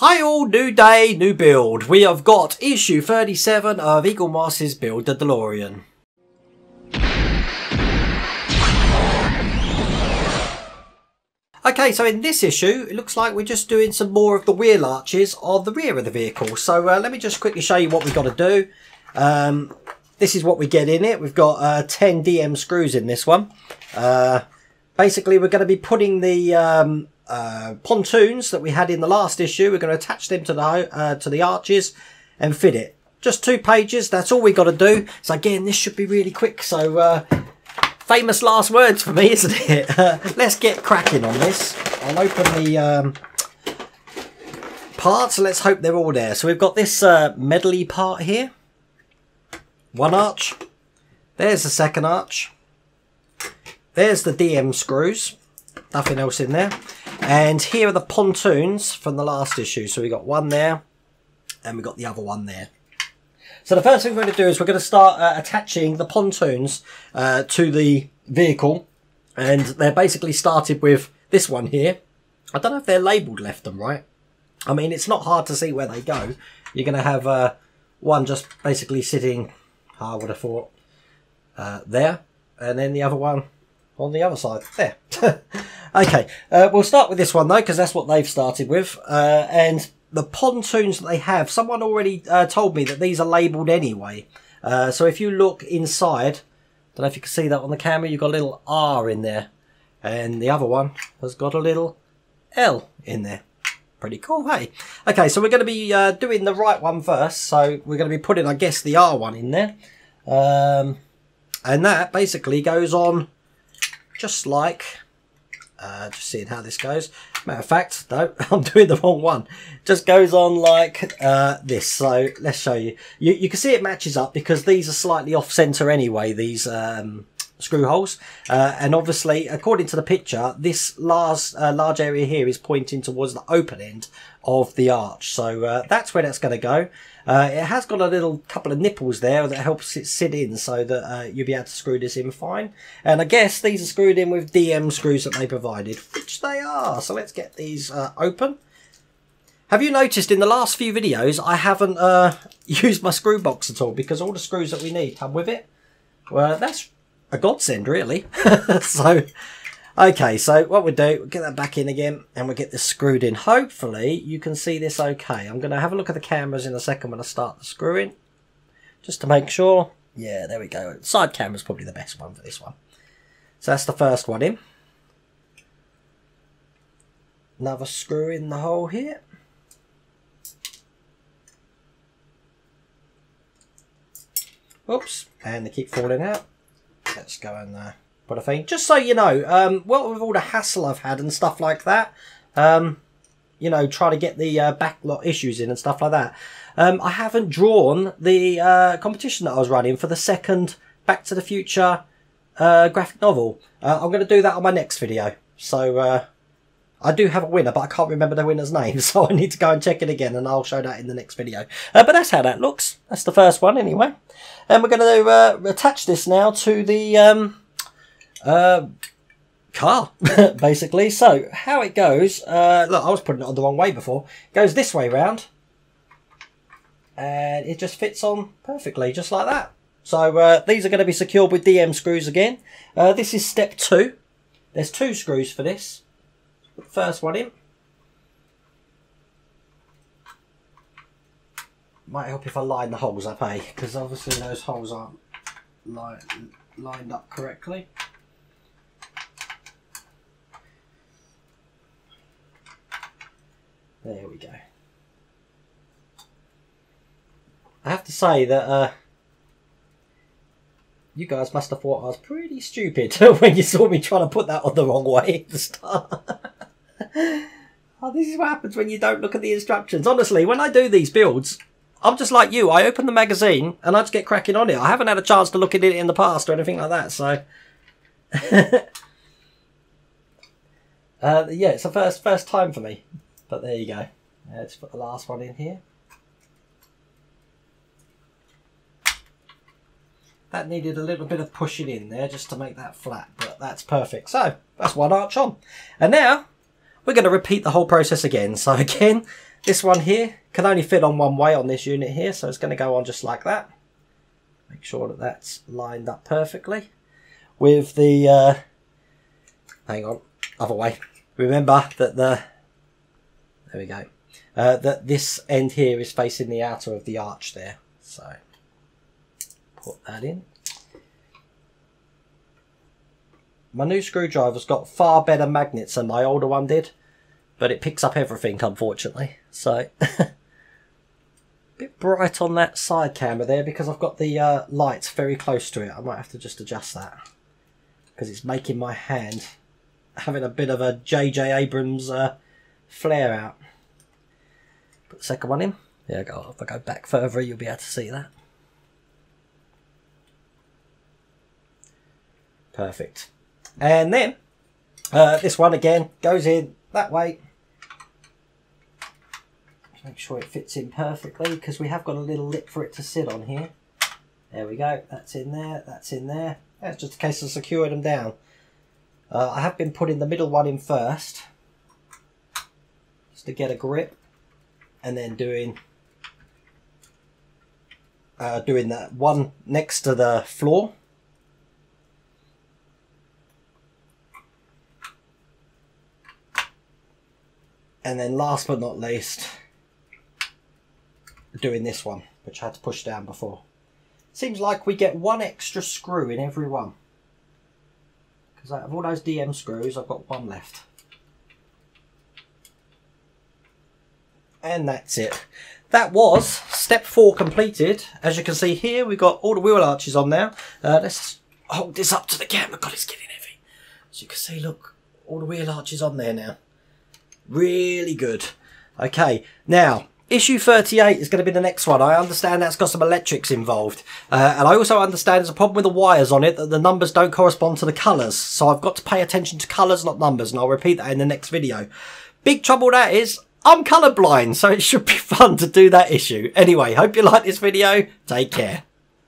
Hi all, new day, new build. We have got issue 37 of Eagle Moss's build, the Delorean. Okay, so in this issue, it looks like we're just doing some more of the wheel arches on the rear of the vehicle. So let me just quickly show you what we've got to do. This is what we get in it. We've got 10 DM screws in this one. Basically, we're going to be putting the pontoons that we had in the last issue. We're going to attach them to the arches and fit it. Just 2 pages. That's all we got to do. So again, this should be really quick. So famous last words for me, isn't it? Let's get cracking on this. I'll open the parts. Let's hope they're all there. So we've got this medley part here. 1 arch. There's the 2nd arch. There's the DM screws. Nothing else in there. And here are the pontoons from the last issue. So we got 1 there, and we got the other 1 there. So the first thing we're going to do is we're going to start attaching the pontoons to the vehicle. And they're basically started with this one here. I don't know if they're labelled left and right. I mean, it's not hard to see where they go. You're going to have one just basically sitting, I would have thought, there. And then the other one on the other side there. Okay, we'll start with this one though, because that's what they've started with. And the pontoons that they have, someone already told me that these are labelled anyway. So if you look inside, don't know if you can see that on the camera, you've got a little R in there. And the other one has got a little L in there. Pretty cool, hey? Okay, so we're going to be doing the right one first. So we're going to be putting, I guess, the R one in there. And that basically goes on just like... just seeing how this goes. Matter of fact, no, I'm doing the wrong one. Just goes on like this. So let's show you. You can see it matches up because these are slightly off center anyway, these screw holes. And obviously, according to the picture, this large area here is pointing towards the open end of the arch. So that's where that's going to go. It has got a little couple of nipples there that helps it sit in so that you'll be able to screw this in fine. And I guess these are screwed in with DM screws that they provided, which they are. So let's get these open. Have you noticed in the last few videos I haven't used my screw box at all because all the screws that we need come with it? Well, that's a godsend really. So okay, so what we'll do, we'll get that back in again and we'll get this screwed in. Hopefully you can see this okay. I'm going to have a look at the cameras in a second when I start the screwing, just to make sure. Yeah, there we go. Side camera's probably the best one for this one. So that's the first one in. Another screw in the hole here. Oops, and they keep falling out. Let's go and put a thing. Just so you know, what with all the hassle I've had and stuff like that, you know, trying to get the backlot issues in and stuff like that, I haven't drawn the competition that I was running for the 2nd Back to the Future graphic novel. I'm going to do that on my next video. So I do have a winner, but I can't remember the winner's name, so I need to go and check it again, and I'll show that in the next video. But that's how that looks. That's the first one anyway. And we're going to attach this now to the car, basically. So how it goes, look, I was putting it on the wrong way before. It goes this way round, and it just fits on perfectly, just like that. So these are going to be secured with DM screws again. This is step 2. There's 2 screws for this. Put the first one in. Might help if I line the holes up, eh? Because obviously those holes aren't lined up correctly. There we go. I have to say that you guys must have thought I was pretty stupid when you saw me trying to put that on the wrong way at the start. Oh, this is what happens when you don't look at the instructions. Honestly, when I do these builds, I'm just like you. I open the magazine and I just get cracking on it. I haven't had a chance to look at it in the past or anything like that. So, yeah, it's the first time for me. But there you go. Let's put the last one in here. That needed a little bit of pushing in there just to make that flat, but that's perfect. So that's 1 arch on. And now we're going to repeat the whole process again. So again, This one here can only fit on one way on this unit here, so it's going to go on just like that. Make sure that that's lined up perfectly with the hang on, other way. Remember that there we go, that this end here is facing the outer of the arch there, so put that in. My new screwdriver's got far better magnets than my older one did, but it picks up everything, unfortunately. So bit bright on that side camera there because I've got the lights very close to it. I might have to just adjust that because it's making my hand having a bit of a J.J. Abrams flare out. Put the second one in. There we go. If I go back further, you'll be able to see that. Perfect. And then this one again goes in that way. Make sure it fits in perfectly because we have got a little lip for it to sit on here. There we go. That's in there. That's in there. That's just a case of securing them down. I have been putting the middle one in first, just to get a grip, and then doing that one next to the floor. And then last but not least, doing this one, which I had to push down before. Seems like we get one extra screw in every one. Because out of all those DM screws, I've got one left. And that's it. That was step 4 completed. As you can see here, we've got all the wheel arches on now. Let's hold this up to the camera. God, it's getting heavy. As you can see, look, all the wheel arches on there now. Really good. Okay, now issue 38 is going to be the next one. I understand that's got some electrics involved, and I also understand there's a problem with the wires on it, that the numbers don't correspond to the colours, so I've got to pay attention to colours, not numbers, and I'll repeat that in the next video. Big trouble that is, I'm colourblind, so it should be fun to do that issue. Anyway, hope you like this video. Take care.